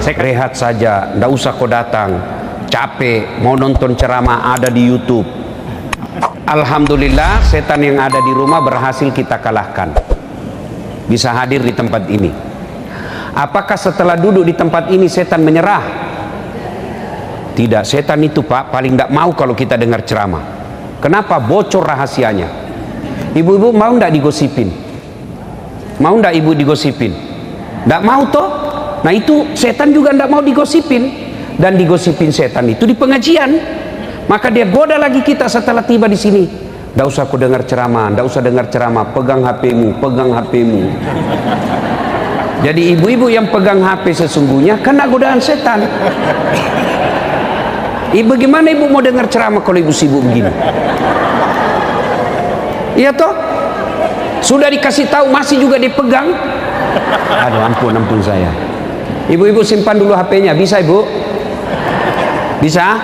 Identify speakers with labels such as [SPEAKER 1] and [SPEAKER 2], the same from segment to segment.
[SPEAKER 1] Saya rehat saja, ndak usah kau datang. Capek, mau nonton ceramah ada di YouTube. Alhamdulillah, setan yang ada di rumah berhasil kita kalahkan. Bisa hadir di tempat ini. Apakah setelah duduk di tempat ini setan menyerah? Tidak, setan itu Pak paling tidak mau kalau kita dengar ceramah. Kenapa? Bocor rahasianya. Ibu-ibu mau tidak digosipin? Mau tidak ibu digosipin? Tidak mau toh? Nah itu setan juga tidak mau digosipin. Dan digosipin setan itu di pengajian. Maka dia goda lagi kita setelah tiba di sini. Tidak usah aku dengar ceramah, tidak usah dengar ceramah. Pegang HP-mu, pegang HP-mu. Jadi ibu-ibu yang pegang HP sesungguhnya kena godaan setan. Bagaimana ibu mau dengar ceramah kalau ibu sibuk begini? Iya toh? Sudah dikasih tahu masih juga dipegang. Aduh ampun saya. Ibu-ibu simpan dulu HP-nya, bisa ibu? Bisa?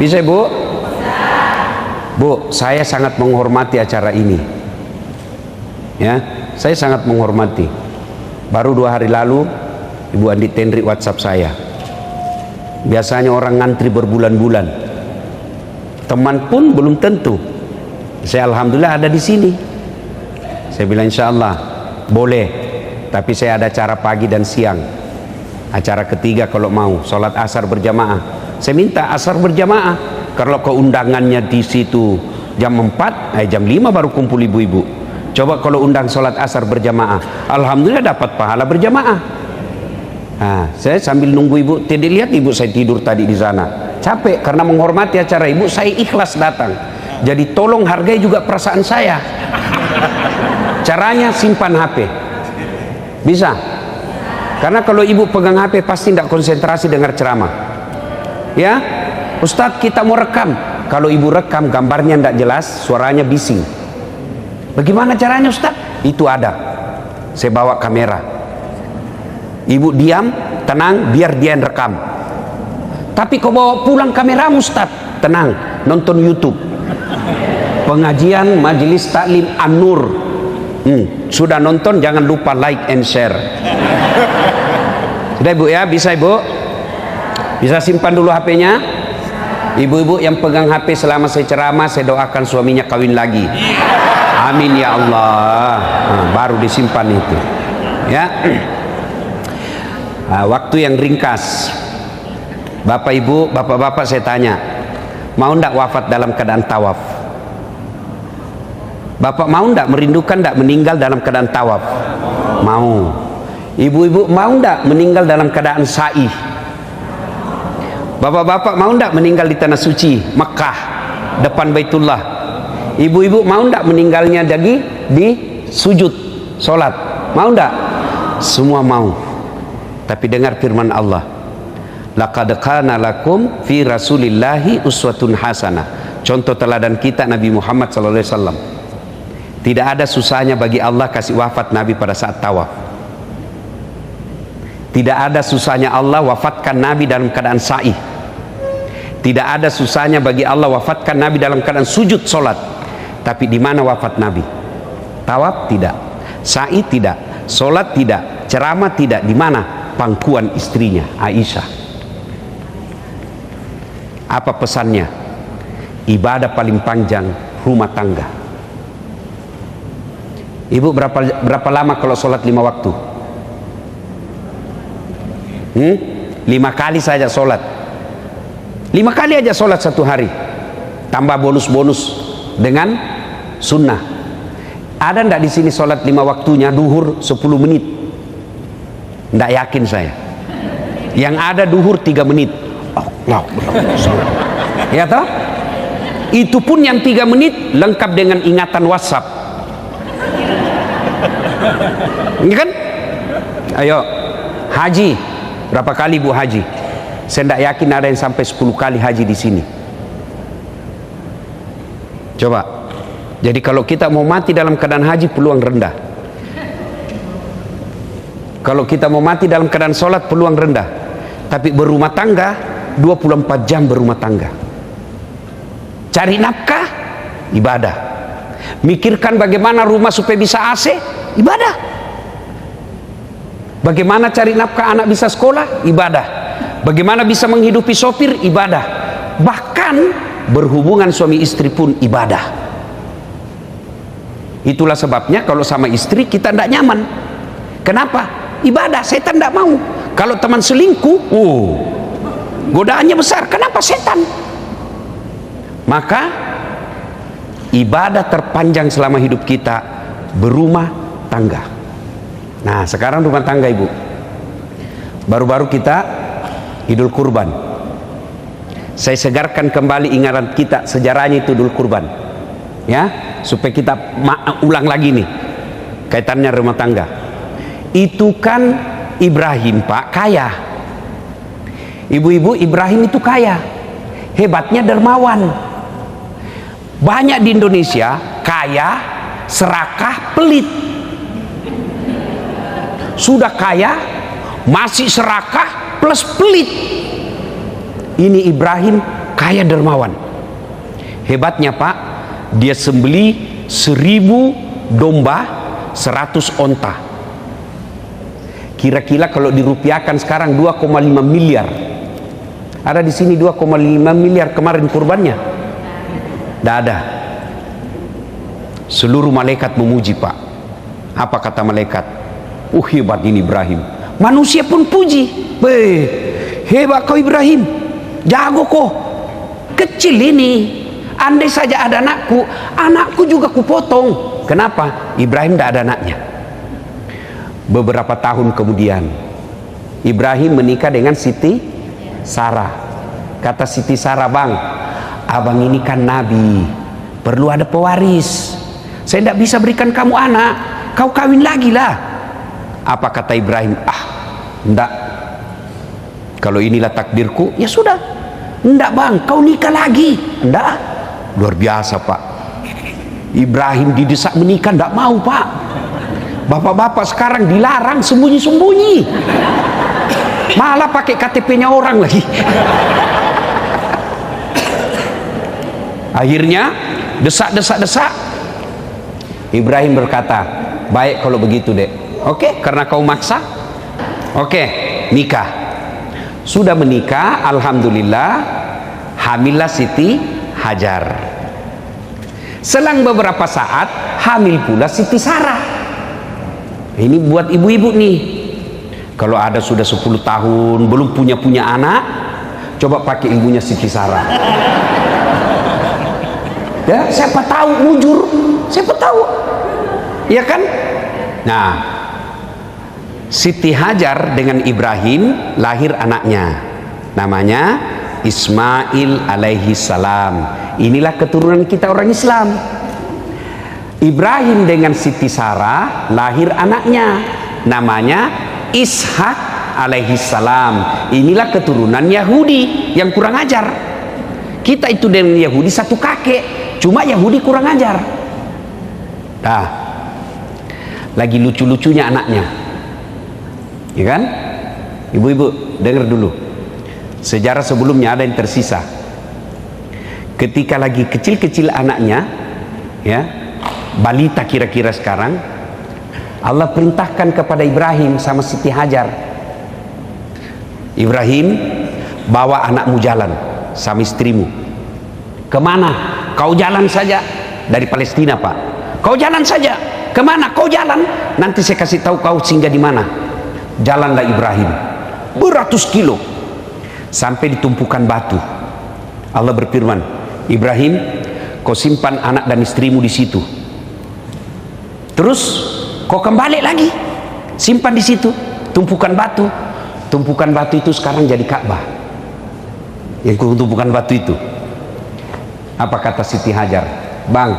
[SPEAKER 1] Bisa ibu? Bu, saya sangat menghormati acara ini. Ya, saya sangat menghormati. Baru 2 hari lalu Ibu Andi Tendri WhatsApp saya. Biasanya orang ngantri berbulan-bulan. Teman pun belum tentu. Saya alhamdulillah ada di sini. Saya bilang insya Allah boleh. Tapi saya ada acara pagi dan siang. Acara ketiga kalau mau sholat asar berjamaah. Saya minta asar berjamaah. Kalau keundangannya di situ jam 4, jam 5 baru kumpul ibu-ibu. Coba kalau undang sholat asar berjamaah, alhamdulillah dapat pahala berjamaah. Nah, saya sambil nunggu ibu, tidak lihat ibu saya tidur tadi di sana. Capek karena menghormati acara ibu, saya ikhlas datang. Jadi tolong hargai juga perasaan saya. Caranya simpan HP. Bisa? Karena kalau ibu pegang HP pasti tidak konsentrasi dengar ceramah. Ya, Ustadz kita mau rekam. Kalau ibu rekam gambarnya tidak jelas, suaranya bising. Bagaimana caranya Ustaz? Itu ada. Saya bawa kamera. Ibu diam, tenang, biar dia yang rekam. Tapi kau bawa pulang kamera Ustaz, tenang, nonton YouTube. Pengajian Majelis Taklim An-Nur. Sudah nonton, jangan lupa like and share. Sudah ibu ya, bisa ibu? Bisa simpan dulu HP-nya. Ibu-ibu yang pegang HP selama saya ceramah, saya doakan suaminya kawin lagi. Amin ya Allah. Baru disimpan itu. Ya. Waktu yang ringkas. Bapak Ibu, bapak-bapak saya tanya, mau ndak wafat dalam keadaan tawaf? Bapak mau ndak merindukan ndak meninggal dalam keadaan tawaf? Mau. Ibu-ibu mau ndak meninggal dalam keadaan sa'i? Bapak-bapak mau ndak meninggal di tanah suci Mekah depan Baitullah? Ibu-ibu mau ndak meninggalnya di sujud sholat? Mau ndak? Semua mau. Tapi dengar firman Allah, laqad kana lakum fi rasulillahi uswatun hasanah. Contoh teladan kita Nabi Muhammad SAW. Tidak ada susahnya bagi Allah kasih wafat Nabi pada saat tawaf. Tidak ada susahnya Allah wafatkan Nabi dalam keadaan sa'i. Tidak ada susahnya bagi Allah wafatkan Nabi dalam keadaan sujud sholat. Tapi di mana wafat Nabi? Tawaf tidak, sa'i tidak, sholat tidak, ceramah tidak. Di mana? Pangkuan istrinya Aisyah. Apa pesannya? Ibadah paling panjang rumah tangga. Ibu berapa lama kalau sholat 5 waktu? 5 kali saja sholat. 5 kali aja sholat satu hari. Tambah bonus-bonus dengan sunnah. Ada ndak di sini sholat 5 waktunya duhur 10 menit? Ndak yakin saya. Yang ada duhur 3 menit. Ya toh? Itu pun yang 3 menit lengkap dengan ingatan WhatsApp. Ini kan? Ayo, haji berapa kali Bu haji? Saya ndak yakin ada yang sampai 10 kali haji di sini. Coba. Jadi kalau kita mau mati dalam keadaan haji peluang rendah. Kalau kita mau mati dalam keadaan sholat peluang rendah. Tapi berumah tangga 24 jam berumah tangga. Cari nafkah ibadah. Mikirkan bagaimana rumah supaya bisa AC ibadah. Bagaimana cari nafkah anak bisa sekolah? Ibadah. Bagaimana bisa menghidupi sopir? Ibadah. Bahkan berhubungan suami istri pun ibadah. Itulah sebabnya kalau sama istri kita tidak nyaman. Kenapa? Ibadah. Setan tidak mau. Kalau teman selingkuh, godaannya besar. Kenapa? Setan. Maka ibadah terpanjang selama hidup kita berumah tangga. Nah, sekarang rumah tangga, Ibu. Baru-baru kita Idul Kurban. Saya segarkan kembali ingatan kita, sejarahnya itu Idul Kurban. Ya, supaya kita ulang lagi nih kaitannya rumah tangga. Itu kan Ibrahim, Pak, kaya. Ibu-ibu, Ibrahim itu kaya. Hebatnya dermawan. Banyak di Indonesia kaya, serakah, pelit. Sudah kaya, masih serakah plus pelit. Ini Ibrahim kaya dermawan. Hebatnya, Pak, dia sembeli 1000 domba, 100 onta. Kira-kira kalau dirupiahkan sekarang 2,5 miliar. Ada di sini 2,5 miliar kemarin kurbannya? Tidak ada. Seluruh malaikat memuji, Pak. Apa kata malaikat? Hebat ini Ibrahim. Manusia pun puji. Hebat kau Ibrahim. Jago kau. Kecil ini. Andai saja ada anakku juga kupotong. Kenapa? Ibrahim tidak ada anaknya. Beberapa tahun kemudian Ibrahim menikah dengan Siti Sarah. Kata Siti Sarah, bang, abang ini kan nabi, perlu ada pewaris. Saya tidak bisa berikan kamu anak, kau kawin lagi lah. Apa kata Ibrahim? Enggak. Kalau inilah takdirku, ya sudah. Enggak bang, kau nikah lagi. Enggak. Luar biasa, Pak. Ibrahim didesak menikah, enggak mau, Pak. Bapak-bapak sekarang dilarang sembunyi-sembunyi. Malah pakai KTP-nya orang lagi. Akhirnya desak. Ibrahim berkata, baik kalau begitu, Dek. Oke, karena kau maksa. Oke, nikah. Sudah menikah, alhamdulillah, hamillah Siti Hajar. Selang beberapa saat, hamil pula Siti Sarah. Ini buat ibu-ibu nih. Kalau ada sudah 10 tahun belum punya anak, coba pakai ibunya Siti Sarah. Ya, siapa tahu mujur, siapa tahu. Iya kan? Nah, Siti Hajar dengan Ibrahim lahir anaknya, namanya Ismail alaihi salam. Inilah keturunan kita orang Islam. Ibrahim dengan Siti Sarah lahir anaknya, namanya Ishak alaihi salam. Inilah keturunan Yahudi yang kurang ajar. Kita itu dengan Yahudi satu kakek, cuma Yahudi kurang ajar. Nah, lagi lucu-lucunya anaknya. Ya kan? Ibu-ibu, dengar dulu. Sejarah sebelumnya ada yang tersisa. Ketika lagi kecil-kecil anaknya, ya, balita kira-kira sekarang, Allah perintahkan kepada Ibrahim sama Siti Hajar. Ibrahim, bawa anakmu jalan sama istrimu. Kemana? Kau jalan saja. Dari Palestina, Pak. Kau jalan saja. Kemana? Kau jalan. Nanti saya kasih tahu kau singgah di mana. Jalanlah Ibrahim beratus kilo sampai di tumpukan batu. Allah berfirman, Ibrahim, kau simpan anak dan istrimu di situ. Terus kau kembali lagi, simpan di situ, tumpukan batu. Tumpukan batu itu sekarang jadi Ka'bah. Yang tumpukan batu itu. Apa kata Siti Hajar? Bang,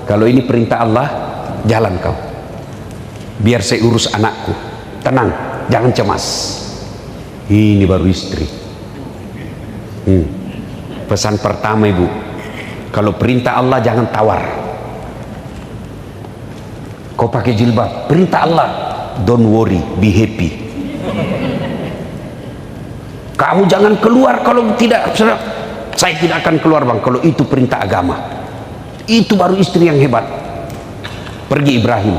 [SPEAKER 1] kalau ini perintah Allah, jalan kau. Biar saya urus anakku. Tenang, jangan cemas. Ini baru istri. Pesan pertama, Ibu, kalau perintah Allah jangan tawar. Kau pakai jilbab, perintah Allah, don't worry, be happy. Kamu jangan keluar kalau tidak. Saya tidak akan keluar, bang, kalau itu perintah agama. Itu baru istri yang hebat. Pergi Ibrahim,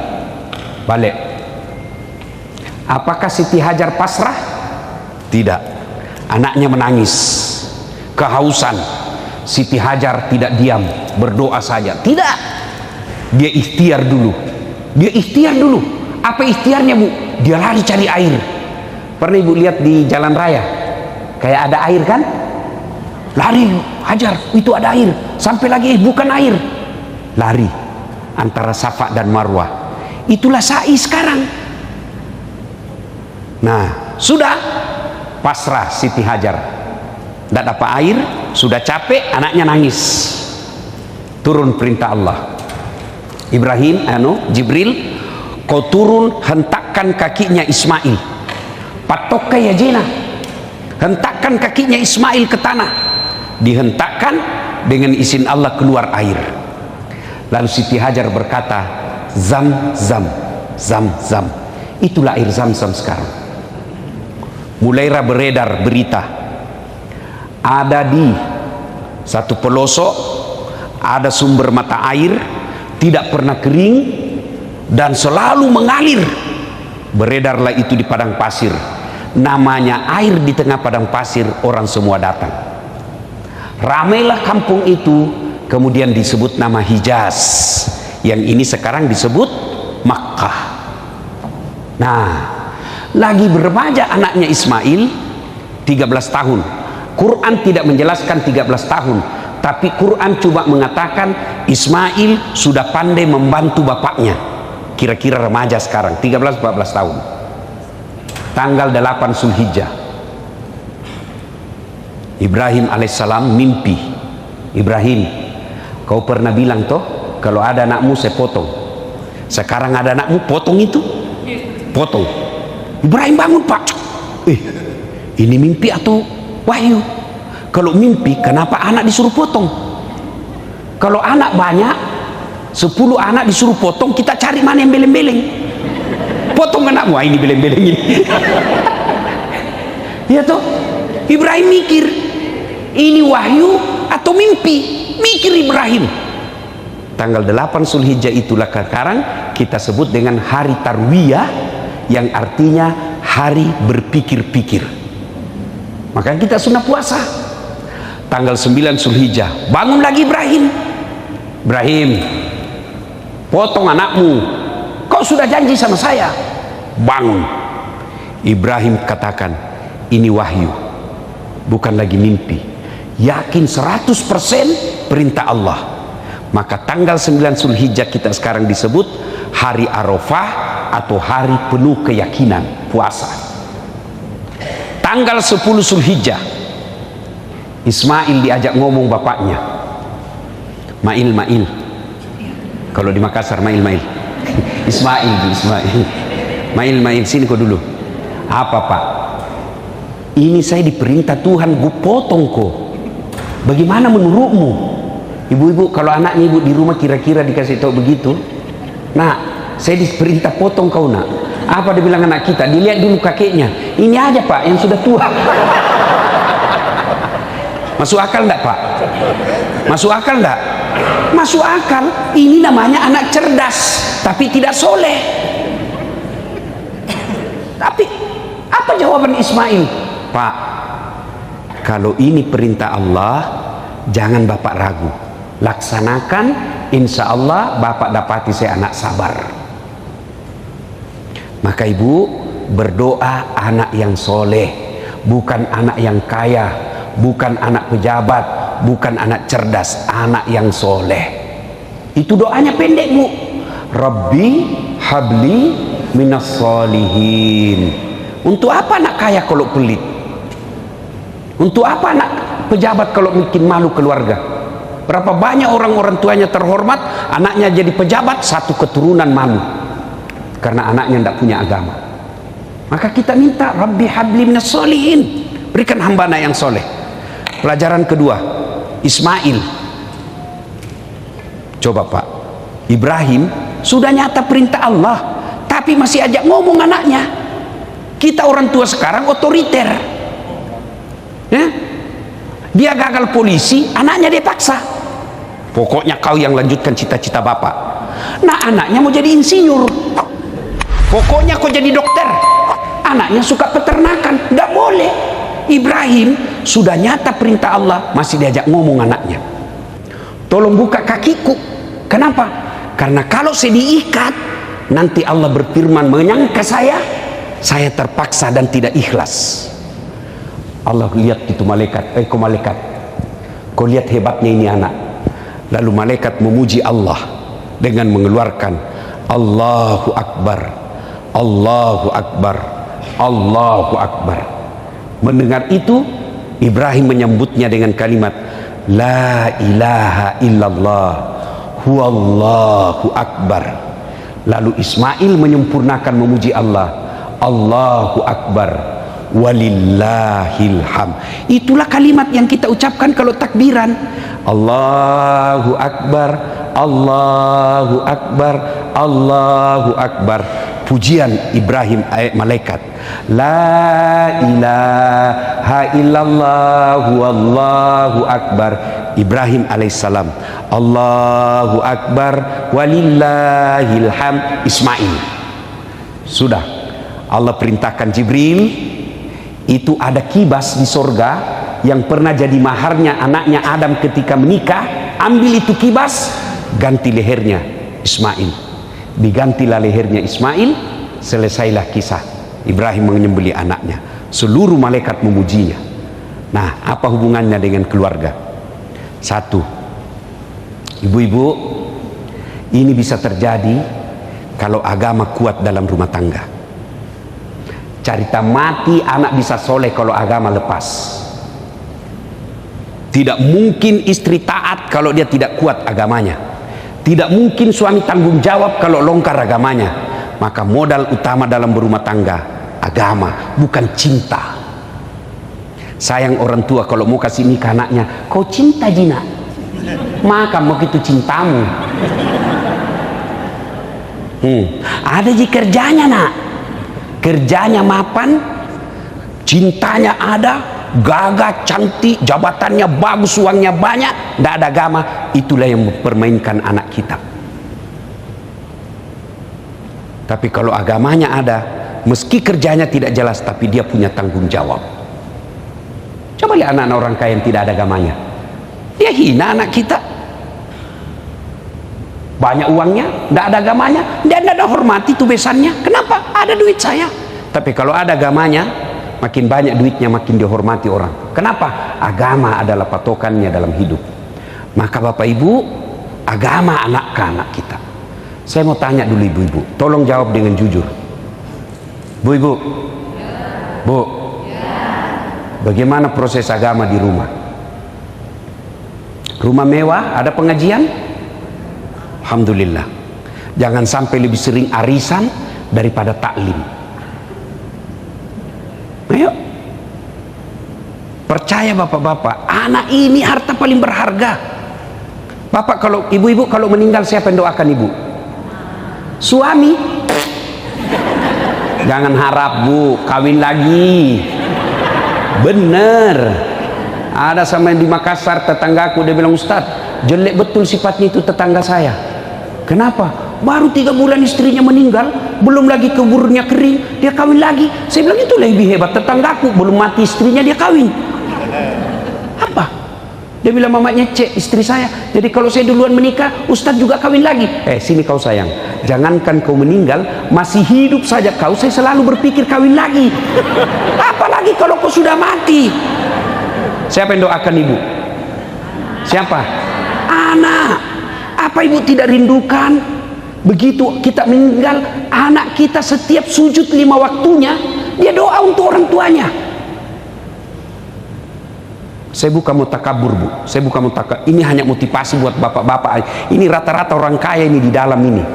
[SPEAKER 1] balik. Apakah Siti Hajar pasrah? Tidak. Anaknya menangis, kehausan. Siti Hajar tidak diam, berdoa saja. Tidak. Dia ikhtiar dulu. Dia ikhtiar dulu. Apa ikhtiarnya, Bu? Dia lari cari air. Pernah Ibu lihat di jalan raya? Kayak ada air kan? Lari, Hajar, itu ada air. Sampai lagi, bukan air. Lari antara Safa dan Marwah. Itulah sa'i sekarang. Nah, sudah pasrah Siti Hajar. Tidak dapat air, sudah capek, anaknya nangis. Turun perintah Allah. Ibrahim, Jibril, kau turun, hentakkan kakinya Ismail. Patok ya jena. Hentakkan kakinya Ismail ke tanah. Dihentakkan, dengan izin Allah keluar air. Lalu Siti Hajar berkata, Zam, zam, zam, zam. Itulah air Zam-Zam sekarang. Mulailah beredar berita, ada di satu pelosok ada sumber mata air, tidak pernah kering dan selalu mengalir. Beredarlah itu di padang pasir. Namanya air di tengah padang pasir, orang semua datang. Ramailah kampung itu, kemudian disebut nama Hijaz, yang ini sekarang disebut Makkah. Nah, lagi beremaja anaknya Ismail 13 tahun. Quran tidak menjelaskan 13 tahun, tapi Quran cuma mengatakan Ismail sudah pandai membantu bapaknya. Kira-kira remaja sekarang 13-14 tahun. Tanggal 8 Zulhijjah, Ibrahim alaihissalam mimpi. Ibrahim, kau pernah bilang toh kalau ada anakmu saya potong. Sekarang ada anakmu, potong itu, potong. Ibrahim bangun, Pak. Ini mimpi atau wahyu? Kalau mimpi, kenapa anak disuruh potong? Kalau anak banyak, 10 anak disuruh potong, kita cari mana yang beleng-beleng. Potong anak, wah ini beleng-beleng ini. Ya toh, Ibrahim mikir, ini wahyu atau mimpi? Mikir Ibrahim. Tanggal 8 Zulhijjah itulah sekarang kita sebut dengan hari Tarwiyah, yang artinya hari berpikir-pikir. Maka kita sunnah puasa. Tanggal 9 Zulhijjah, bangun lagi Ibrahim. Ibrahim, potong anakmu. Kau sudah janji sama saya. Bangun. Ibrahim katakan, ini wahyu, bukan lagi mimpi. Yakin 100% perintah Allah. Maka tanggal 9 Zulhijjah kita sekarang disebut hari Arafah atau hari penuh keyakinan, puasa. Tanggal 10 Zulhijjah, Ismail diajak ngomong bapaknya. Mail, Mail. Kalau di Makassar Mail, Mail. Ismail, Ismail. Mail, Mail, sini kau dulu. Apa, Pak? Ini saya diperintah Tuhan, gue potong kok. Bagaimana menurutmu? Ibu-ibu, kalau anaknya ibu di rumah kira-kira dikasih tahu begitu, nah, saya diperintah potong kau, nak. Apa dia bilang anak kita? Dilihat dulu kakeknya. Ini aja, Pak, yang sudah tua. Masuk akal enggak, Pak? Masuk akal enggak? Masuk akal. Ini namanya anak cerdas, tapi tidak soleh. Tapi apa jawaban Ismail? Pak, kalau ini perintah Allah, jangan Bapak ragu. Laksanakan, insya Allah Bapak dapati saya anak sabar. Maka ibu berdoa anak yang soleh, bukan anak yang kaya, bukan anak pejabat, bukan anak cerdas, anak yang soleh. Itu doanya pendek, Bu. Rabbi habli minas solihin. Untuk apa anak kaya kalau pelit? Untuk apa anak pejabat kalau bikin malu keluarga? Berapa banyak orang tuanya terhormat, anaknya jadi pejabat, satu keturunan malu karena anaknya tidak punya agama. Maka kita minta Rabbi habli minas solihin, berikan hamba anak yang soleh. Pelajaran kedua, Ismail. Coba Pak, Ibrahim sudah nyata perintah Allah, tapi masih ajak ngomong anaknya. Kita orang tua sekarang otoriter, ya? Dia gagal polisi, anaknya dia paksa. Pokoknya kau yang lanjutkan cita-cita bapak. Nah, anaknya mau jadi insinyur. Pokoknya kau jadi dokter. anaknya suka peternakan, tidak boleh. Ibrahim sudah nyata perintah Allah, masih diajak ngomong anaknya, tolong buka kakiku. Kenapa? Karena kalau saya diikat, nanti Allah berfirman menyangka saya terpaksa dan tidak ikhlas. Allah lihat itu malaikat, kau malaikat, kau lihat hebatnya ini anak. Lalu malaikat memuji Allah dengan mengeluarkan Allahu Akbar, Allahu Akbar, Allahu Akbar. Mendengar itu, Ibrahim menyambutnya dengan kalimat La ilaha illallah huwallahu akbar. Lalu Ismail menyempurnakan memuji Allah, Allahu Akbar walillahil ham. Itulah kalimat yang kita ucapkan kalau takbiran. Allahu Akbar, Allahu Akbar, Allahu Akbar. Pujian Ibrahim malaikat. La ilaha illallah wallahu akbar. Ibrahim alaihissalam. Allahu Akbar walillahil ham. Ismail. Sudah. Allah perintahkan Jibril, itu ada kibas di sorga yang pernah jadi maharnya anaknya Adam ketika menikah. Ambil itu kibas, ganti lehernya Ismail. Digantilah lehernya Ismail, selesailah kisah Ibrahim menyembelih anaknya. Seluruh malaikat memujinya. Nah, apa hubungannya dengan keluarga? Satu, ibu-ibu, ini bisa terjadi kalau agama kuat dalam rumah tangga. Carita mati anak bisa soleh kalau agama lepas. Tidak mungkin istri taat kalau dia tidak kuat agamanya. Tidak mungkin suami tanggung jawab kalau longgar agamanya. Maka modal utama dalam berumah tangga agama, bukan cinta. Sayang orang tua kalau mau kasih nikah anaknya, kau cinta Jina, maka mau gitu cintamu. Ada di kerjanya nak, kerjanya mapan, cintanya ada, gagah, cantik, jabatannya bagus, uangnya banyak, tidak ada agama. Itulah yang mempermainkan anak kita. Tapi kalau agamanya ada, meski kerjanya tidak jelas, tapi dia punya tanggung jawab. Coba lihat anak-anak orang kaya yang tidak ada agamanya, dia hina anak kita. Banyak uangnya, tidak ada agamanya, dia tidak ada hormati itu besannya. Kenapa? Ada duit saya. Tapi kalau ada agamanya, makin banyak duitnya, makin dihormati orang. Kenapa? Agama adalah patokannya dalam hidup. Maka Bapak Ibu, agama anak kita. Saya mau tanya dulu ibu-ibu, tolong jawab dengan jujur. Bu ibu, bu, bagaimana proses agama di rumah? Rumah mewah, ada pengajian? Alhamdulillah. Jangan sampai lebih sering arisan daripada taklim. Ayo, percaya bapak-bapak, anak ini harta paling berharga. Bapak kalau ibu-ibu kalau meninggal, siapa yang doakan ibu? Suami. Jangan harap bu kawin lagi. Bener. Ada sama yang di Makassar, tetanggaku, dia bilang, Ustadz, jelek betul sifatnya itu tetangga saya. Kenapa? Baru 3 bulan istrinya meninggal, belum lagi kuburnya kering, dia kawin lagi. Saya bilang, itu lebih hebat tetanggaku, belum mati istrinya dia kawin. Apa? Dia bilang, mamanya cek istri saya, jadi kalau saya duluan menikah, Ustadz juga kawin lagi. Sini kau sayang, jangankan kau meninggal, masih hidup saja kau, saya selalu berpikir kawin lagi. Apalagi kalau kau sudah mati. Siapa yang doakan ibu? Siapa? Anak. Apa ibu tidak rindukan? Begitu kita meninggal, anak kita setiap sujud 5 waktunya, dia doa untuk orang tuanya. Saya bukan mau takabur bu, saya bukan mau ini hanya motivasi buat bapak-bapak. Ini rata-rata orang kaya ini di dalam ini.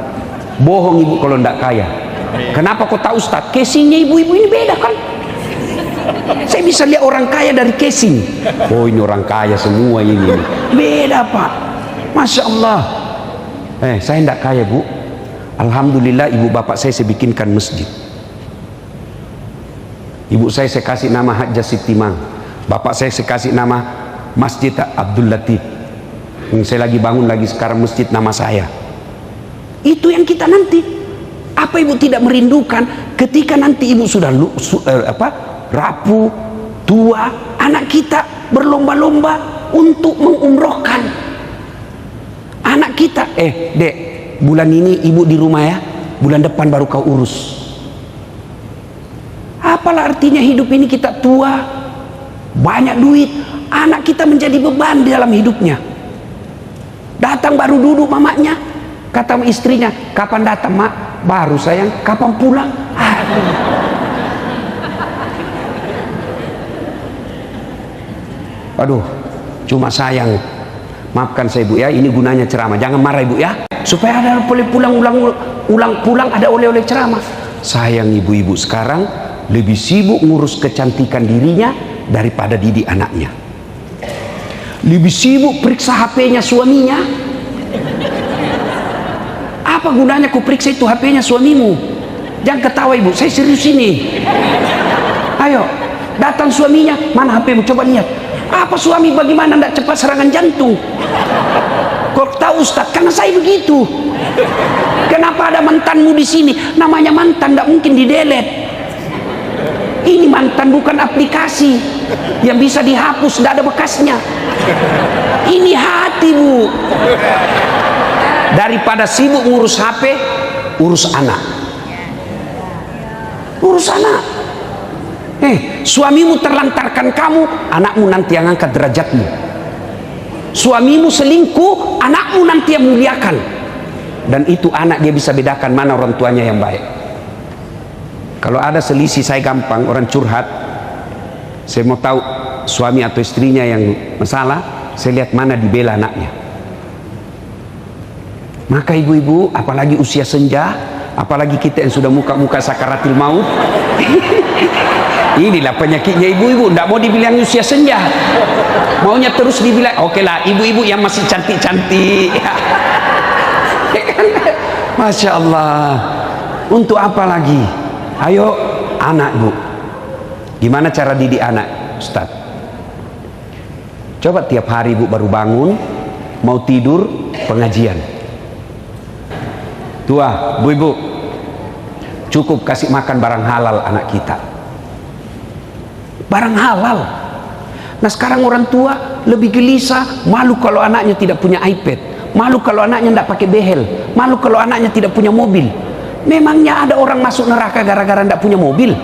[SPEAKER 1] Bohong ibu kalau tidak kaya. Kenapa kau tahu Ustaz? Casingnya ibu-ibu ini beda kan? Saya bisa lihat orang kaya dari casing. Oh ini orang kaya semua ini. Beda pak. Masya Allah. Saya tidak kaya bu. Alhamdulillah ibu bapak saya bikinkan masjid. Ibu saya kasih nama Hajjah Sitimang. Bapak saya kasih nama Masjid Abdul Latif. Yang saya lagi bangun lagi sekarang masjid nama saya. Itu yang kita nanti. Apa ibu tidak merindukan ketika nanti ibu sudah rapuh, tua, anak kita berlomba-lomba untuk mengumrohkan anak kita. Dek, bulan ini ibu di rumah ya, bulan depan baru kau urus. Apalah artinya hidup ini kita tua, banyak duit, anak kita menjadi beban di dalam hidupnya. Datang baru duduk mamanya, kata istrinya, kapan datang mak? Baru sayang, kapan pulang? Aduh, cuma sayang. Maafkan saya ibu ya, ini gunanya ceramah. Jangan marah ibu ya, supaya ada boleh pulang ada oleh-oleh ceramah. Sayang ibu-ibu sekarang lebih sibuk ngurus kecantikan dirinya daripada didik anaknya. Lebih sibuk periksa HP-nya suaminya. Apa gunanya ku periksa itu HP-nya suamimu? Jangan ketawa ibu, saya serius ini. Ayo, datang suaminya, mana HP-mu, coba lihat. Apa suami bagaimana tidak cepat serangan jantung? Kau tahu Ustaz, karena saya begitu. Kenapa ada mantanmu di sini? Namanya mantan, tidak mungkin di-delete. Ini mantan bukan aplikasi yang bisa dihapus, tidak ada bekasnya. Ini hati bu. Daripada sibuk ngurus HP, urus anak. Urus anak. Suamimu terlantarkan kamu, anakmu nanti yang angkat derajatmu. Suamimu selingkuh, anakmu nanti yang muliakan. Dan itu anak dia bisa bedakan mana orang tuanya yang baik. Kalau ada selisih saya gampang, orang curhat, saya mau tahu suami atau istrinya yang masalah, saya lihat mana dibela anaknya. Maka ibu-ibu, apalagi usia senja, apalagi kita yang sudah muka-muka sakaratil maut, inilah penyakitnya ibu-ibu, tidak mau dibilang usia senja, maunya terus dibilang, oke lah ibu-ibu yang masih cantik-cantik. Masya Allah, untuk apa lagi? Ayo anak bu, gimana cara didik anak Ustaz? Coba tiap hari bu baru bangun, mau tidur, pengajian. Tua, bu ibu, cukup kasih makan barang halal anak kita. Barang halal. Nah sekarang orang tua lebih gelisah, malu kalau anaknya tidak punya iPad, malu kalau anaknya tidak pakai behel, malu kalau anaknya tidak punya mobil. Memangnya ada orang masuk neraka gara-gara tidak punya mobil?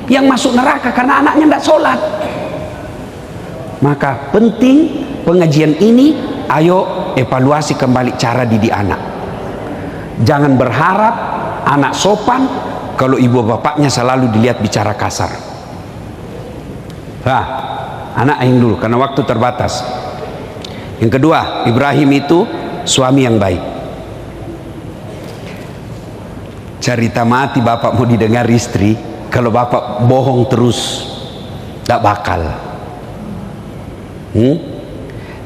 [SPEAKER 1] Yang masuk neraka karena anaknya tidak sholat. Maka penting pengajian ini, ayo evaluasi kembali cara didik anak. Jangan berharap anak sopan kalau ibu bapaknya selalu dilihat bicara kasar. Anak yang dulu karena waktu terbatas. Yang kedua, Ibrahim itu suami yang baik. Cerita mati bapak mau didengar istri, kalau bapak bohong terus tidak bakal.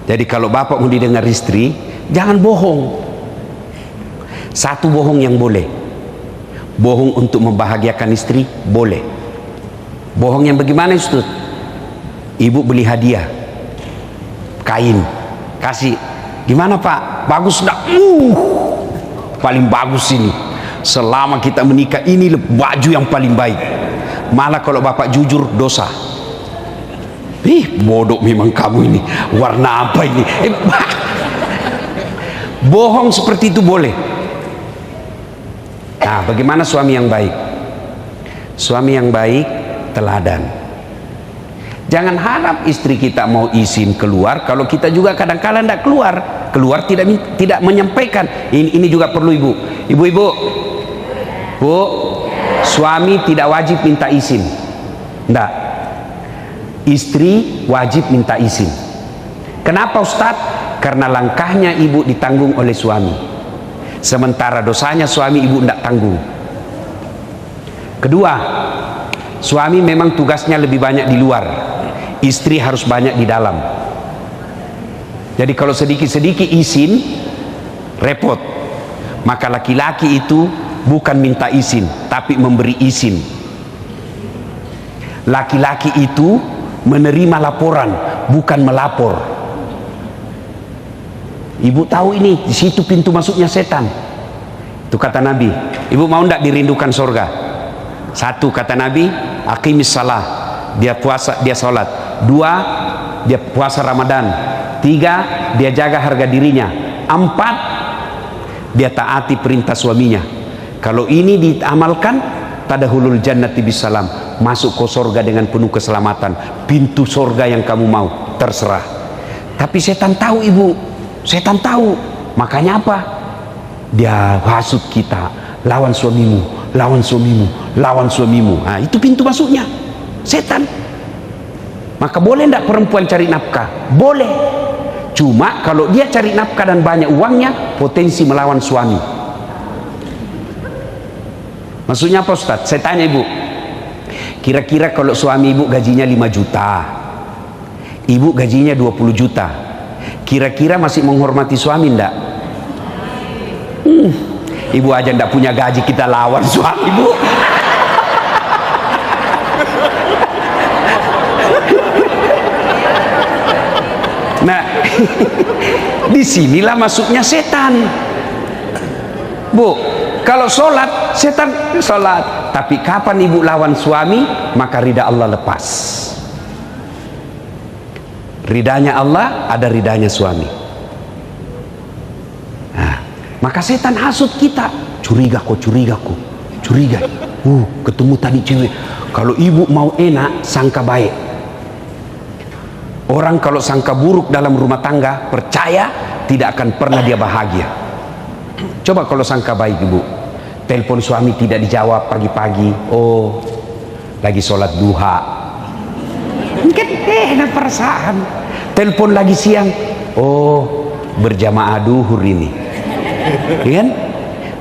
[SPEAKER 1] Jadi kalau bapak mau didengar istri, jangan bohong. Satu bohong yang boleh, bohong untuk membahagiakan istri boleh. Bohong yang bagaimana Ustaz? Ibu beli hadiah kain, kasih, gimana pak, bagus enggak? Paling bagus ini, selama kita menikah ini baju yang paling baik. Malah kalau bapak jujur dosa. Bodoh memang kamu ini, warna apa ini? Bohong seperti itu boleh. Nah bagaimana suami yang baik? Suami yang baik teladan. Jangan harap istri kita mau izin keluar kalau kita juga kadang-kadang tidak keluar tidak menyampaikan. Ini juga perlu ibu. Ibu-ibu, bu, suami tidak wajib minta izin. Tidak. Istri wajib minta izin. Kenapa Ustadz? Karena langkahnya ibu ditanggung oleh suami, sementara dosanya suami ibu tidak tanggung. Kedua, suami memang tugasnya lebih banyak di luar, istri harus banyak di dalam. Jadi kalau sedikit-sedikit izin repot. Maka laki-laki itu bukan minta izin tapi memberi izin. Laki-laki itu menerima laporan bukan melapor. Ibu tahu ini, di situ pintu masuknya setan. Itu kata Nabi. Ibu mau ndak dirindukan surga? Satu, kata Nabi, aqimis salah, dia puasa, dia sholat. Dua, dia puasa Ramadan. Tiga, dia jaga harga dirinya. Empat, dia taati perintah suaminya. Kalau ini diamalkan, tadahulul jannati bisalam, masuk ke surga dengan penuh keselamatan. Pintu surga yang kamu mau, terserah. Tapi setan tahu, ibu, setan tahu. Makanya apa? Dia hasut kita, lawan suamimu, lawan suamimu, lawan suamimu. Nah, itu pintu masuknya setan. Maka boleh enggak perempuan cari nafkah? Boleh. Cuma kalau dia cari nafkah dan banyak uangnya, potensi melawan suami. Maksudnya apa, Ustaz? Saya tanya ibu, kira-kira kalau suami ibu gajinya 5 juta, ibu gajinya 20 juta, kira-kira masih menghormati suami enggak? Ibu aja ndak punya gaji, kita lawan suami, ibu. Nah, disinilah masuknya setan, bu. Kalau sholat, setan sholat, tapi kapan ibu lawan suami, maka ridha Allah lepas. Ridhanya Allah ada ridhanya suami. Maka setan hasut kita, curiga kok, curiga kok, curiga. Ketemu tadi cewek. Kalau ibu mau enak, sangka baik. Orang kalau sangka buruk dalam rumah tangga, percaya tidak akan pernah dia bahagia. Coba kalau sangka baik, ibu. Telepon suami tidak dijawab pagi-pagi, oh lagi sholat duha. Mungkin enak perasaan. Telepon lagi siang, oh berjamaah duhur ini. Kan?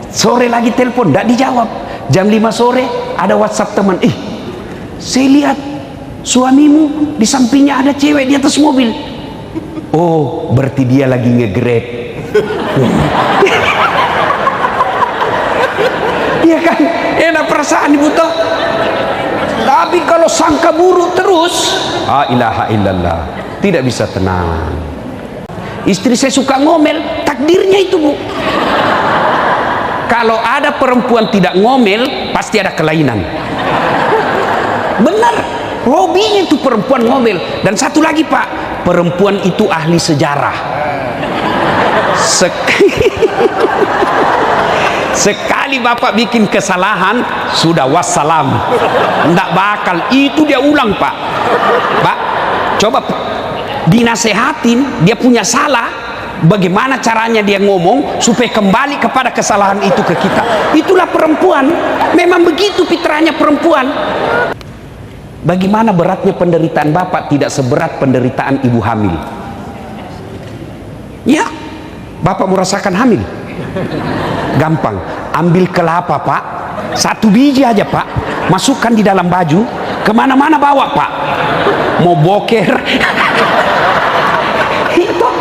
[SPEAKER 1] Sore lagi telepon, tidak dijawab. Jam 5 sore ada WhatsApp teman, saya lihat suamimu di sampingnya ada cewek di atas mobil. Oh, berarti dia lagi nge-grab. Iya kan? Enak perasaan, ibu toh. Tapi kalau sangka buruk terus, la ilaha illallah, tidak bisa tenang. Istri saya suka ngomel, takdirnya itu, bu. Kalau ada perempuan tidak ngomel, pasti ada kelainan. Benar, hobinya itu perempuan ngomel. Dan satu lagi, pak, perempuan itu ahli sejarah. Sekali bapak bikin kesalahan, sudah wassalam, ndak bakal itu dia ulang, pak. Pak, coba dinasehatin, dia punya salah, bagaimana caranya dia ngomong supaya kembali kepada kesalahan itu ke kita. Itulah perempuan, memang begitu fitrahnya perempuan. Bagaimana beratnya penderitaan bapak tidak seberat penderitaan ibu hamil. Ya, bapak merasakan hamil, gampang, ambil kelapa, pak, 1 biji aja, pak, masukkan di dalam baju, kemana-mana bawa, pak. Mau boker,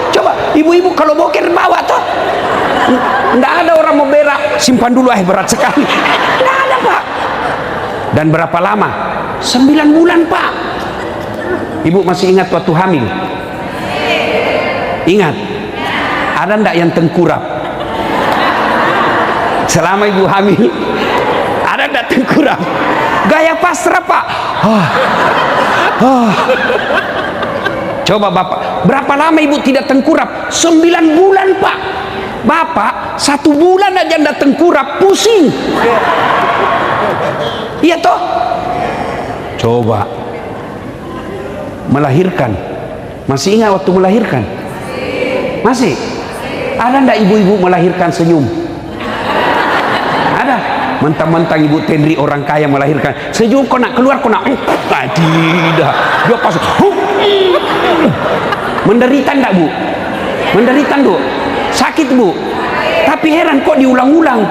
[SPEAKER 1] coba ibu-ibu kalau boker bawa toh, nggak ada orang mau berak, simpan dulu, berat sekali, nggak ada, pak. Dan berapa lama? 9 bulan, pak. Ibu masih ingat waktu hamil? Ingat? Ada ndak yang tengkurap selama ibu hamil? Ada ndak tengkurap? Gaya pasrah, pak. Coba bapak, berapa lama ibu tidak tengkurap? 9 bulan, pak. Bapak 1 bulan aja ndak tengkurap, pusing. Iya toh? Coba melahirkan, masih ingat waktu melahirkan? Masih? Ada ndak ibu-ibu melahirkan senyum? Ada? Mentang-mentang ibu Tenri orang kaya melahirkan senyum, kau nak keluar, kau nak tidak, dia pas menderita ndak, bu? Menderita, bu? Sakit, bu? Tapi heran kok diulang-ulang.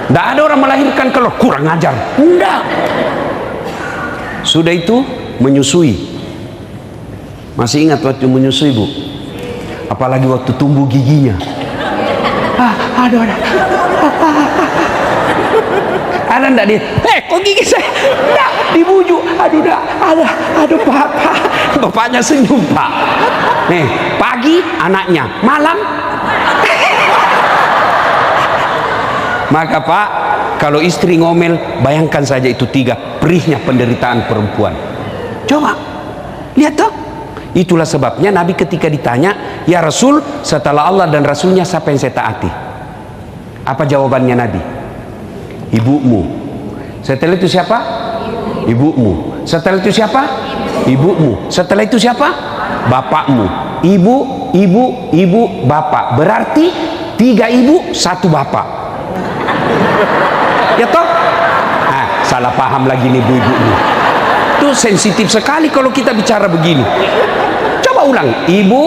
[SPEAKER 1] Ndak ada orang melahirkan kalau kurang ajar, enggak. Sudah itu menyusui, masih ingat waktu menyusui, bu? Apalagi waktu tumbuh giginya, aduh, ada ndak dia, kok gigi saya ndak dibujuk, aduh papa, bapaknya senyum, pak. Nih, pagi anaknya, malam Maka Pak, kalau istri ngomel, bayangkan saja itu 3 perihnya penderitaan perempuan. Coba lihat toh. Itulah sebabnya Nabi ketika ditanya, ya Rasul, setelah Allah dan Rasulnya siapa yang saya taati? Apa jawabannya Nabi? Ibumu. Setelah itu siapa? Ibumu. Setelah itu siapa? Ibumu. Setelah itu siapa? Bapakmu. Ibu, ibu, bapak. Berarti 3 ibu, 1 bapak. Ya toh? Ah, salah paham lagi nih ibu-ibu nih. Itu sensitif sekali kalau kita bicara begini. Coba ulang. Ibu,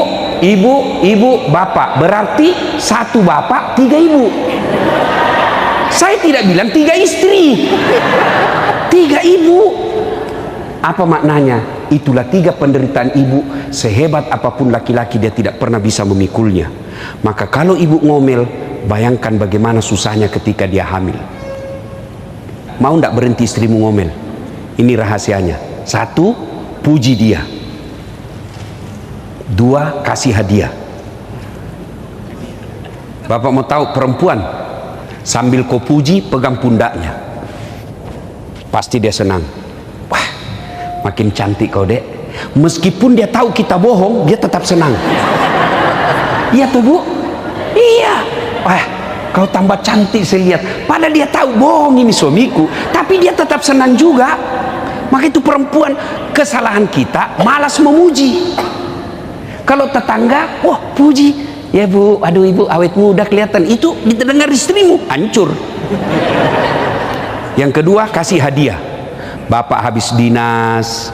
[SPEAKER 1] ibu, bapak. Berarti 1 bapak, 3 ibu. Saya tidak bilang 3 istri, 3 ibu. Apa maknanya? Itulah 3 penderitaan ibu. Sehebat apapun laki-laki, dia tidak pernah bisa memikulnya. Maka kalau ibu ngomel, bayangkan bagaimana susahnya ketika dia hamil. Mau tidak berhenti istrimu ngomel? Ini rahasianya. 1, puji dia. 2, kasih hadiah. Bapak mau tahu perempuan, sambil kau puji, pegang pundaknya, pasti dia senang. Wah, makin cantik kau dek. Meskipun dia tahu kita bohong, dia tetap senang. Iya tuh Bu? Iya. Wah, kau tambah cantik saya lihat. Padahal dia tahu bohong ini suamiku, tapi dia tetap senang juga. Maka itu perempuan, kesalahan kita malas memuji. Kalau tetangga, wah puji, ya Bu, aduh ibu awet muda kelihatan. Itu didengar istrimu, hancur. Yang kedua, kasih hadiah. Bapak habis dinas,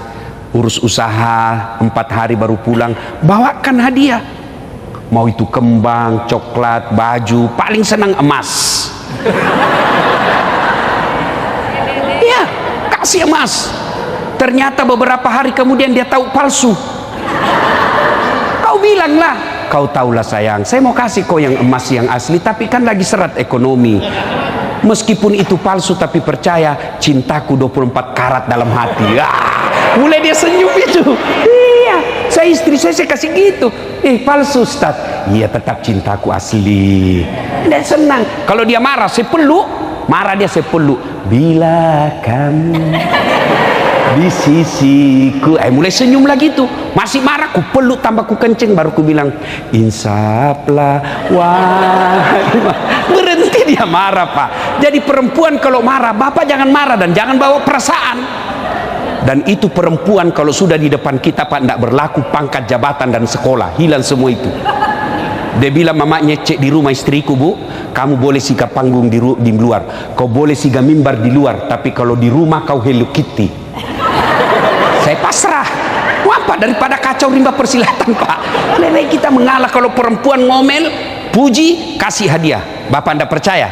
[SPEAKER 1] urus usaha, 4 hari baru pulang, bawakan hadiah. Mau itu kembang, coklat, baju, paling senang emas. Ya, kasih emas. Ternyata beberapa hari kemudian dia tahu palsu. Kau bilanglah, kau tahulah sayang, saya mau kasih kau yang emas yang asli, tapi kan lagi seret ekonomi. Meskipun itu palsu, tapi percaya, cintaku 24 karat dalam hati. Mulai dia senyum itu. Iya, saya istri saya kasih gitu. Palsu Ustaz. Iya, tetap cintaku asli. Dan senang. Kalau dia marah, saya peluk. Marah dia, saya peluk. Bila kamu di sisiku, mulai senyum lagi tuh. Masih marah, ku peluk tambah ku kenceng, baru ku bilang insaplah, wah. Berhenti dia marah Pak. Jadi perempuan kalau marah, bapak jangan marah dan jangan bawa perasaan. Dan itu perempuan kalau sudah di depan kita Pak, tidak berlaku pangkat jabatan dan sekolah, hilang semua itu. Dia bilang mamanya, cek di rumah istriku Bu, kamu boleh sikap panggung di luar, kau boleh siga mimbar di luar, tapi kalau di rumah kau Hello Kitty. Saya pasrah. Apa daripada kacau rimba persilatan Pak. Lebih kita mengalah. Kalau perempuan ngomel, puji, kasih hadiah. Bapak anda percaya?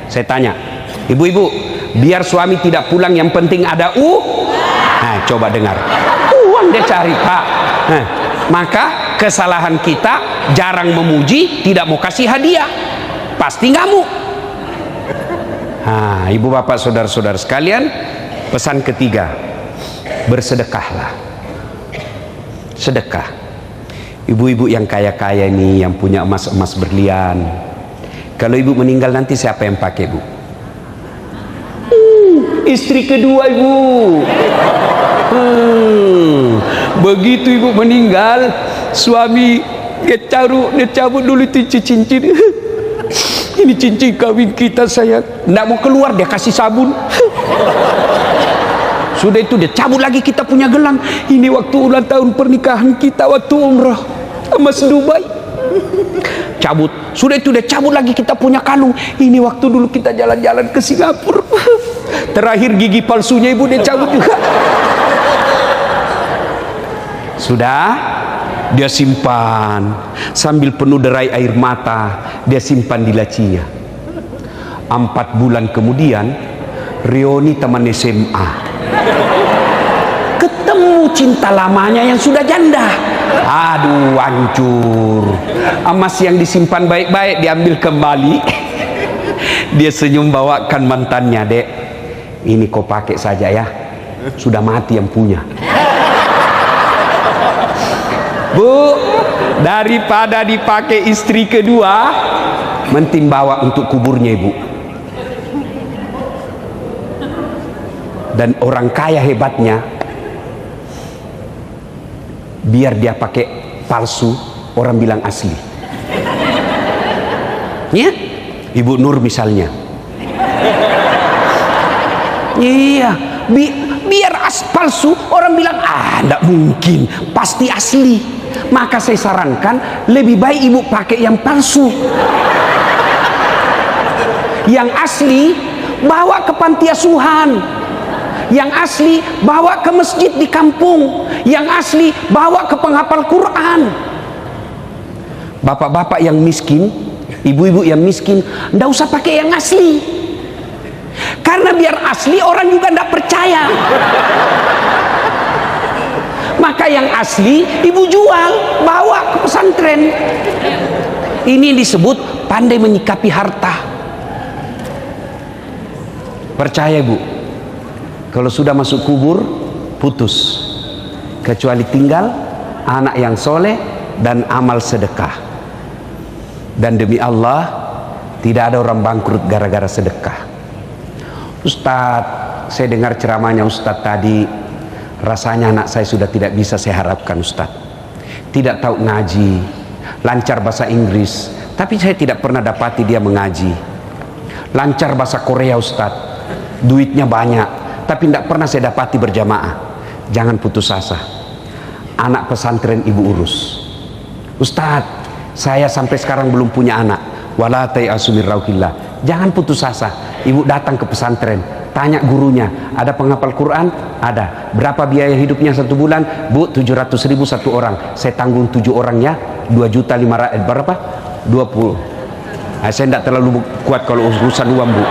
[SPEAKER 1] Saya tanya, ibu-ibu, biar suami tidak pulang yang penting ada Nah, coba dengar, uang dia cari Pak. Maka kesalahan kita jarang memuji, tidak mau kasih hadiah, pasti ngamuk. Ibu bapak saudara-saudara sekalian, pesan ketiga, bersedekahlah. Sedekah. Ibu-ibu yang kaya-kaya ini, yang punya emas-emas berlian, kalau ibu meninggal nanti siapa yang pakai Bu? Istri kedua ibu. Begitu ibu meninggal, suami dia cabut dulu itu cincin. Ini cincin kawin kita sayang. Nggak mau keluar, dia kasih sabun. Sudah itu dia cabut lagi kita punya gelang. Ini waktu ulang tahun pernikahan kita waktu umrah emas Dubai. Cabut. Sudah itu dia cabut lagi kita punya kalung. Ini waktu dulu kita jalan-jalan ke Singapura. Terakhir gigi palsunya ibu dia cabut juga. Sudah dia simpan sambil penuh derai air mata, dia simpan di lacinya. 4 bulan kemudian reuni teman SMA, ketemu cinta lamanya yang sudah janda. Aduh, hancur. Emas yang disimpan baik-baik diambil kembali. Dia senyum bawakan mantannya, dek, ini kau pakai saja ya, sudah mati yang punya. Bu, daripada dipakai istri kedua, mending bawa untuk kuburnya ibu. Dan orang kaya hebatnya, biar dia pakai palsu, orang bilang asli. Ya, Ibu Nur misalnya. Iya, biar palsu, orang bilang enggak mungkin, pasti asli. Maka saya sarankan lebih baik ibu pakai yang palsu. Yang asli bawa ke panti asuhan, yang asli bawa ke masjid di kampung, yang asli bawa ke penghafal Quran. Bapak-bapak yang miskin, ibu-ibu yang miskin, ndak usah pakai yang asli, karena biar asli orang juga ndak percaya. Maka yang asli ibu jual, bawa ke pesantren. Ini disebut pandai menyikapi harta. Percaya Bu, kalau sudah masuk kubur putus, kecuali tinggal anak yang soleh dan amal sedekah. Dan demi Allah, tidak ada orang bangkrut gara-gara sedekah. Ustadz, saya dengar ceramahnya Ustadz tadi, rasanya anak saya sudah tidak bisa saya harapkan Ustadz. Tidak tahu ngaji, lancar bahasa Inggris, tapi saya tidak pernah dapati dia mengaji. Lancar bahasa Korea Ustadz, duitnya banyak, tapi tidak pernah saya dapati berjamaah. Jangan putus asa, anak pesantren ibu urus. Ustadz, saya sampai sekarang belum punya anak. Wala tayasu min rauhillah. Jangan putus asa, ibu datang ke pesantren, tanya gurunya, ada penghafal Quran? Ada. Berapa biaya hidupnya satu bulan? Bu, 700.000 satu orang. Saya tanggung 7 orangnya, 2.500.000. Berapa? 20. Nah, saya tidak terlalu kuat kalau urusan uang Bu.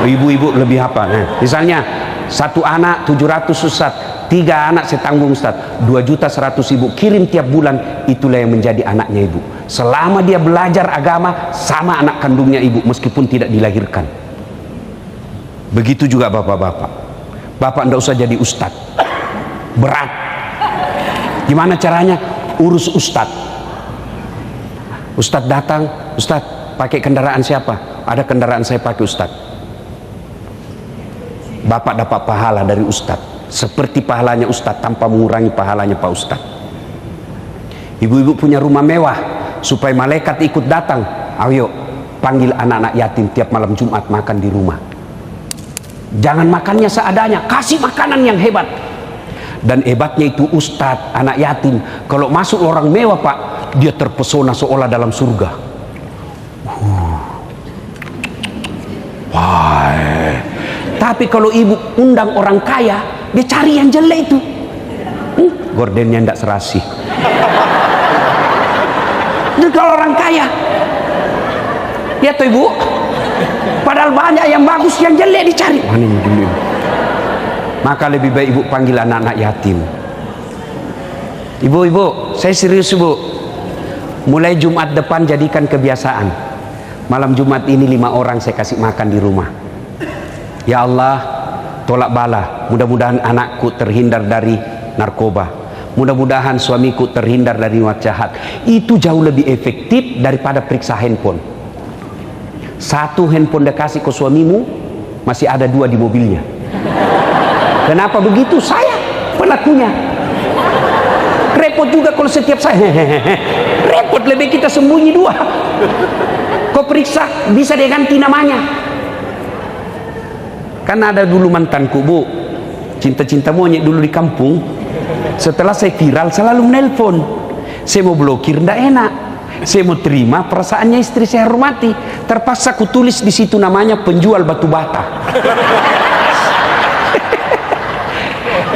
[SPEAKER 1] Ibu-ibu lebih apa? Nah, misalnya satu anak 700 Ustaz, 3 anak saya tanggung Ustaz, 2.100.000 kirim tiap bulan. Itulah yang menjadi anaknya ibu. Selama dia belajar agama, sama anak kandungnya ibu, meskipun tidak dilahirkan. Begitu juga bapak-bapak. Bapak tidak usah jadi ustad, berat. Gimana caranya? Urus ustad. Ustad datang, Ustad pakai kendaraan siapa? Ada kendaraan saya pakai Ustad. Bapak dapat pahala dari Ustad, seperti pahalanya Ustad tanpa mengurangi pahalanya Pak Ustad. Ibu-ibu punya rumah mewah, supaya malaikat ikut datang. Ayo panggil anak-anak yatim tiap malam Jumat makan di rumah. Jangan makannya seadanya, kasih makanan yang hebat. Dan hebatnya itu Ustadz anak yatim, kalau masuk orang mewah Pak, dia terpesona seolah dalam surga. Wah. Tapi kalau ibu undang orang kaya, dia cari yang jelek itu. Gordennya ndak serasi. Dan kalau orang kaya, ya tuh ibu, padahal banyak yang bagus, yang jelek dicari. Mana yang jelek? Maka lebih baik ibu panggil anak-anak yatim. Ibu-ibu, saya serius ibu. Mulai Jumat depan jadikan kebiasaan. Malam Jumat ini 5 orang saya kasih makan di rumah. Ya Allah, tolak bala. Mudah-mudahan anakku terhindar dari narkoba. Mudah-mudahan suamiku terhindar dari niat jahat. Itu jauh lebih efektif daripada periksa handphone. 1 handphone dia kasih ke suamimu, masih ada 2 di mobilnya. Kenapa begitu? Saya pelakunya. Repot juga kalau setiap saya. Repot, lebih kita sembunyi 2. Kau periksa, bisa dia ganti namanya. Kan ada dulu mantanku Bu, cinta-cinta monyet dulu di kampung. Setelah saya viral selalu menelpon. Saya mau blokir ndak enak, saya mau terima perasaannya istri saya hormati. Terpaksa ku tulis di situ namanya penjual batu bata.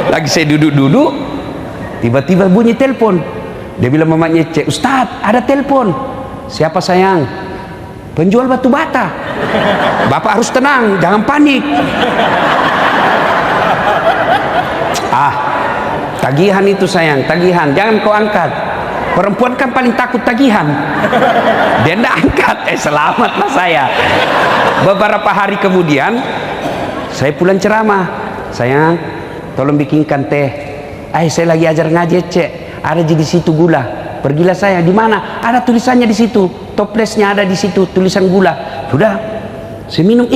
[SPEAKER 1] Lagi saya duduk-duduk, tiba-tiba bunyi telepon. Dia bilang mamanya cek, Ustadz ada telepon. Siapa sayang? Penjual batu bata. Bapak harus tenang, jangan panik. Tagihan itu sayang, tagihan, jangan kau angkat. Perempuan kan paling takut tagihan. Dia tidak angkat, selamatlah saya. Beberapa hari kemudian saya pulang ceramah. Sayang, tolong bikinkan teh. Saya lagi ajar ngaji cek. Ada di situ gula. Pergilah saya, di mana? Ada tulisannya di situ. Toplesnya ada di situ, tulisan gula. Sudah, saya minum,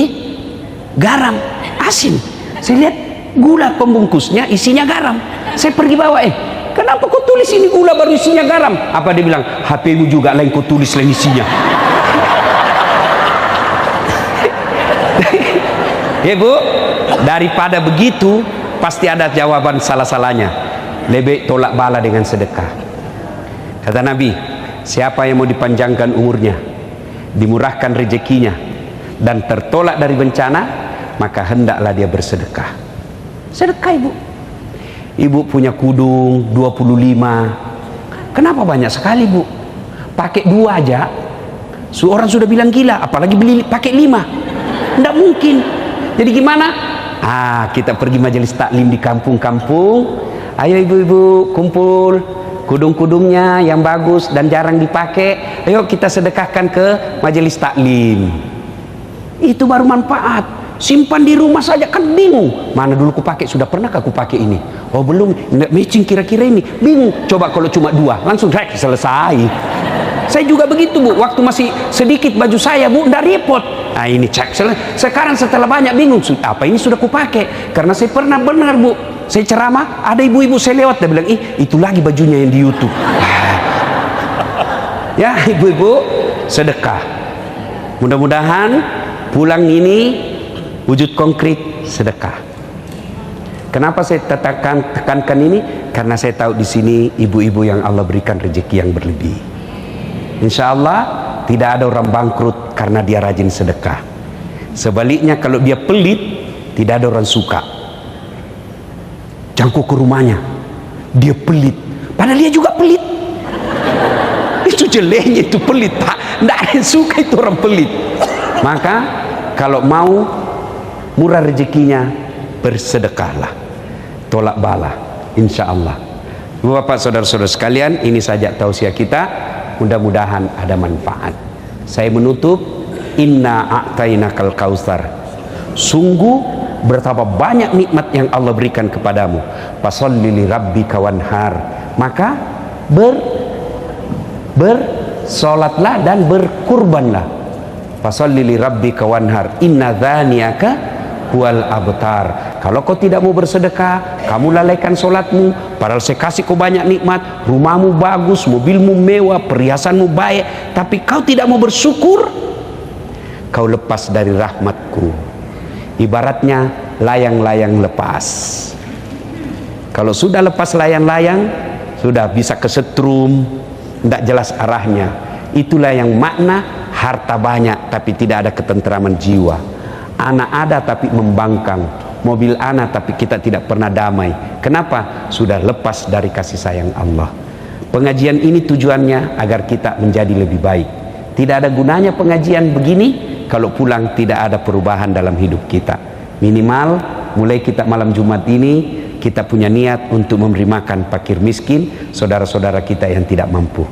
[SPEAKER 1] garam, asin. Saya lihat gula pembungkusnya isinya garam. Saya pergi bawa, kenapa kau tulis ini gula baru isinya garam? Apa dia bilang? HP-mu juga lain kau tulis lain isinya. Ya Bu, daripada begitu pasti ada jawaban salah-salahnya. Lebih tolak bala dengan sedekah. Kata Nabi, siapa yang mau dipanjangkan umurnya, dimurahkan rezekinya, dan tertolak dari bencana, maka hendaklah dia bersedekah. Sedekah Ibu. Ibu punya kudung 25. Kenapa banyak sekali Bu? Pakai 2 aja orang sudah bilang gila, apalagi beli pakai 5. Tidak mungkin. Jadi gimana? Kita pergi majelis taklim di kampung-kampung. Ayo ibu-ibu kumpul kudung-kudungnya yang bagus dan jarang dipakai. Ayo kita sedekahkan ke majelis taklim. Itu baru manfaat. Simpan di rumah saja kan bingung. Mana dulu ku pakai? Sudah pernahkah ku pakai ini? Oh belum. Nggak matching kira-kira ini. Bingung. Coba kalau cuma 2 langsung selesai. Saya juga begitu Bu. Waktu masih sedikit baju saya Bu, nggak repot. Ini cek. Sekarang setelah banyak bingung, apa ini sudah kupakai? Karena saya pernah benar Bu, saya ceramah, ada ibu-ibu saya lewat, dia bilang, itu lagi bajunya yang di YouTube. Ya ibu-ibu, sedekah. Mudah-mudahan pulang ini wujud konkret sedekah. Kenapa saya tekankan ini? Karena saya tahu di sini ibu-ibu yang Allah berikan rezeki yang berlebih. Insya Allah tidak ada orang bangkrut karena dia rajin sedekah. Sebaliknya kalau dia pelit, tidak ada orang suka. Jangkau ke rumahnya, dia pelit, padahal dia juga pelit. Itu jeleknya, itu pelit Pak. Tidak ada yang suka itu orang pelit. Maka kalau mau murah rezekinya, bersedekahlah, tolak bala, insya Allah. Bapak saudara-saudara sekalian, ini saja tausiah kita. Mudah-mudahan ada manfaat. Saya menutup, inna a'tainakal kautsar. Sungguh betapa banyak nikmat yang Allah berikan kepadamu. Fasholli li rabbika wanhar. Maka bersolatlah dan berkurbanlah. Fasholli li rabbika wanhar. Inna dzaniyaka huwal abtar. Kalau kau tidak mau bersedekah, kamu lalaikan solatmu. Padahal saya kasih kau banyak nikmat, rumahmu bagus, mobilmu mewah, perhiasanmu baik, tapi kau tidak mau bersyukur, kau lepas dari rahmatku. Ibaratnya layang-layang lepas. Kalau sudah lepas layang-layang, sudah bisa kesetrum, tidak jelas arahnya. Itulah yang makna harta banyak tapi tidak ada ketentraman jiwa. Anak ada tapi membangkang, mobil anak tapi kita tidak pernah damai. Kenapa? Sudah lepas dari kasih sayang Allah. Pengajian ini tujuannya agar kita menjadi lebih baik. Tidak ada gunanya pengajian begini kalau pulang tidak ada perubahan dalam hidup kita. Minimal mulai kita malam Jumat ini kita punya niat untuk memberi makan fakir miskin, saudara-saudara kita yang tidak mampu.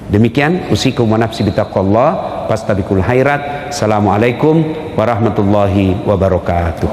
[SPEAKER 1] Demikian usikum wa nafsi bitaqwallah fastabiqul khairat. Assalamualaikum warahmatullahi wabarakatuh.